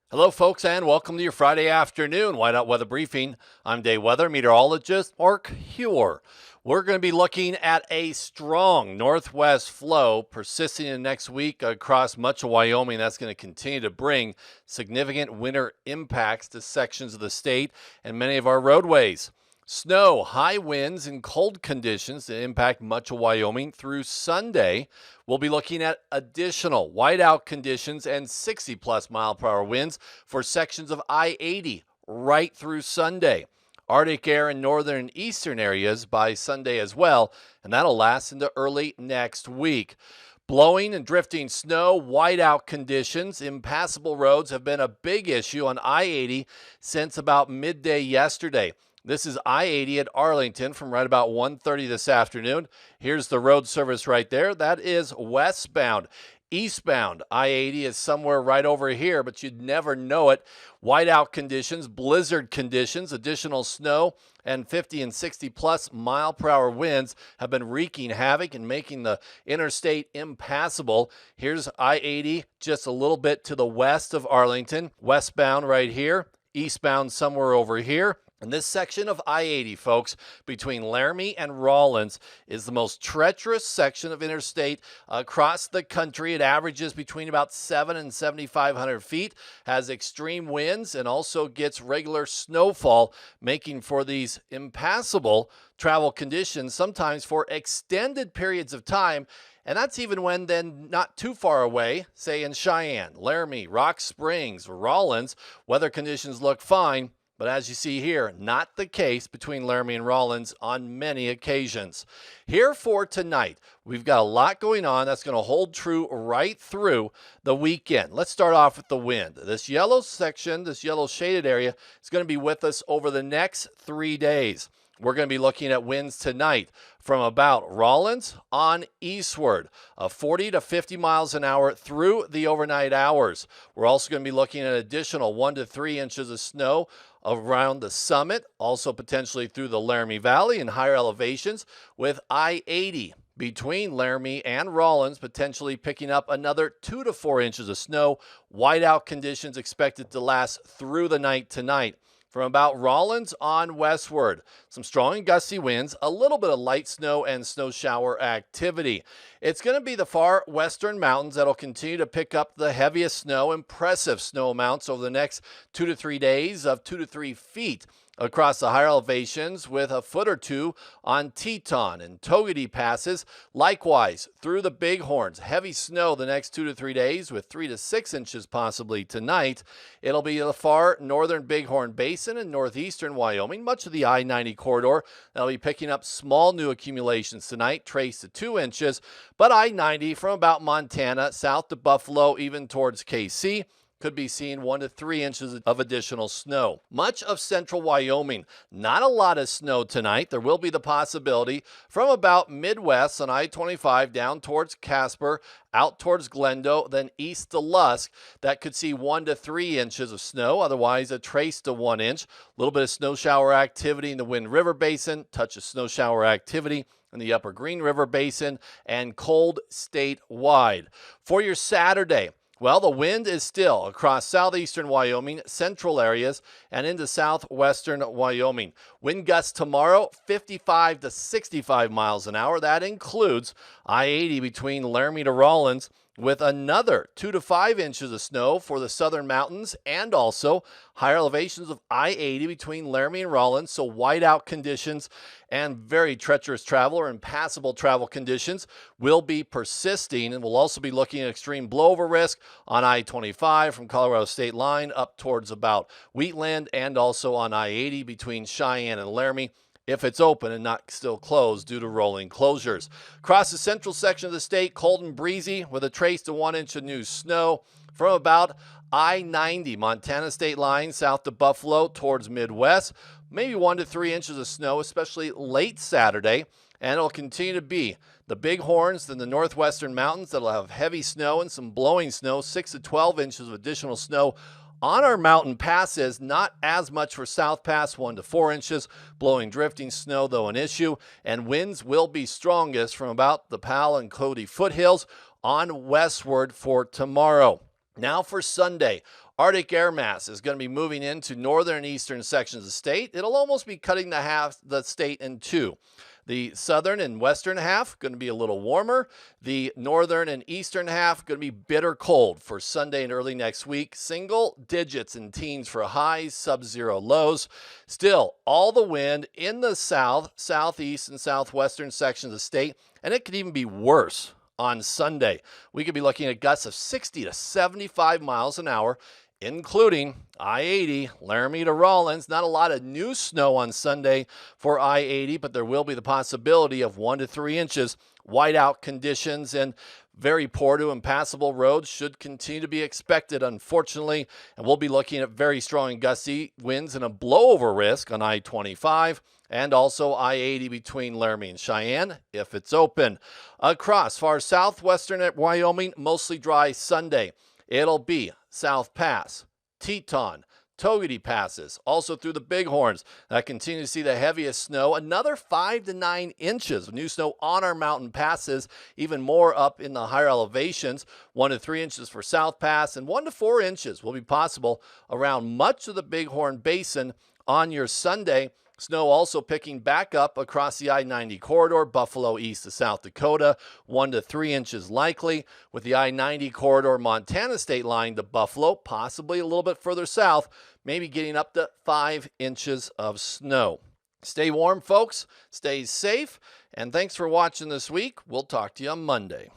Hello, folks, and welcome to your Friday afternoon Whiteout Weather Briefing. I'm Day Weather Meteorologist Mark Huer. We're going to be looking at a strong northwest flow persisting in next week across much of Wyoming. That's going to continue to bring significant winter impacts to sections of the state and many of our roadways. Snow, high winds, and cold conditions that impact much of Wyoming through Sunday. We'll be looking at additional whiteout conditions and 60-plus mile-per-hour winds for sections of I-80 right through Sunday. Arctic air in northern and eastern areas by Sunday as well, and that'll last into early next week. Blowing and drifting snow, whiteout conditions, impassable roads have been a big issue on I-80 since about midday yesterday. This is I-80 at Arlington from right about 1:30 this afternoon. Here's the road service right there. That is westbound. Eastbound, I-80 is somewhere right over here, but you'd never know it. Whiteout conditions, blizzard conditions, additional snow, and 50 and 60-plus mile-per-hour winds have been wreaking havoc and making the interstate impassable. Here's I-80 just a little bit to the west of Arlington. Westbound right here, eastbound somewhere over here. And this section of I-80, folks, between Laramie and Rawlins is the most treacherous section of interstate across the country. It averages between about 7 and 7,500 feet, has extreme winds, and also gets regular snowfall, making for these impassable travel conditions, sometimes for extended periods of time. And that's even when then not too far away, say in Cheyenne, Laramie, Rock Springs, Rawlins, weather conditions look fine. But as you see here, not the case between Laramie and Rawlins on many occasions. Here for tonight, we've got a lot going on that's going to hold true right through the weekend. Let's start off with the wind. This yellow section, this yellow shaded area, is going to be with us over the next 3 days. We're going to be looking at winds tonight from about Rawlins on eastward of 40 to 50 miles an hour through the overnight hours. We're also going to be looking at additional 1 to 3 inches of snow around the summit, also potentially through the Laramie Valley and higher elevations, with I-80 between Laramie and Rawlins potentially picking up another 2 to 4 inches of snow. Whiteout conditions expected to last through the night tonight. From about Rawlins on westward, some strong and gusty winds, a little bit of light snow and snow shower activity. It's going to be the far western mountains that'll continue to pick up the heaviest snow, impressive snow amounts over the next 2 to 3 days of 2 to 3 feet across the higher elevations, with a foot or two on Teton and Togety passes. Likewise, through the Bighorns, heavy snow the next 2 to 3 days with 3 to 6 inches possibly tonight. It'll be the far northern Bighorn Basin and northeastern Wyoming, much of the I-90 corridor. That'll be picking up small new accumulations tonight, traced to 2 inches. But I-90 from about Montana south to Buffalo, even towards KC, could be seeing 1 to 3 inches of additional snow. Much of central Wyoming, not a lot of snow tonight. There will be the possibility from about Midwest on I-25 down towards Casper, out towards Glendo, then east to Lusk, that could see 1 to 3 inches of snow, otherwise a trace to 1 inch. A little bit of snow shower activity in the Wind River Basin, touch of snow shower activity in the upper Green River Basin, and cold statewide. For your Saturday, well, the wind is still across southeastern Wyoming, central areas, and into southwestern Wyoming. Wind gusts tomorrow, 55 to 65 miles an hour. That includes I-80 between Laramie to Rawlins, with another 2 to 5 inches of snow for the southern mountains, and also higher elevations of I-80 between Laramie and Rawlins. So whiteout conditions and very treacherous travel or impassable travel conditions will be persisting, and we'll also be looking at extreme blowover risk on I-25 from Colorado State Line up towards about Wheatland, and also on I-80 between Cheyenne and Laramie, if it's open and not still closed due to rolling closures. Across the central section of the state, cold and breezy with a trace to 1 inch of new snow from about I-90 Montana State Line south to Buffalo towards Midwest. Maybe 1 to 3 inches of snow, especially late Saturday, and it'll continue to be the Bighorns and the northwestern mountains that'll have heavy snow and some blowing snow, 6 to 12 inches of additional snow on our mountain passes. Not as much for South Pass, 1 to 4 inches. Blowing, drifting snow, though, an issue. And winds will be strongest from about the Powell and Cody foothills on westward for tomorrow. Now for Sunday. Arctic air mass is going to be moving into northern and eastern sections of the state. It'll almost be cutting the state in two. The southern and western half going to be a little warmer. The northern and eastern half going to be bitter cold for Sunday and early next week. Single digits in teens for highs, sub-zero lows. Still, all the wind in the south, southeast, and southwestern sections of the state, and it could even be worse on Sunday. We could be looking at gusts of 60 to 75 miles an hour, including I-80, Laramie to Rawlins. Not a lot of new snow on Sunday for I-80, but there will be the possibility of 1 to 3 inches. Whiteout conditions and very poor to impassable roads should continue to be expected, unfortunately, and we'll be looking at very strong and gusty winds and a blowover risk on I-25 and also I-80 between Laramie and Cheyenne if it's open. Across far southwestern at Wyoming, mostly dry Sunday. It'll be South Pass, Teton, Togety passes, also through the Bighorns. That continue to see the heaviest snow. Another 5 to 9 inches of new snow on our mountain passes, even more up in the higher elevations. 1 to 3 inches for South Pass, and 1 to 4 inches will be possible around much of the Bighorn Basin on your Sunday. Snow also picking back up across the I-90 corridor, Buffalo east to South Dakota, 1 to 3 inches likely, with the I-90 corridor Montana state line to Buffalo, possibly a little bit further south, maybe getting up to 5 inches of snow. Stay warm, folks. Stay safe. And thanks for watching this week. We'll talk to you on Monday.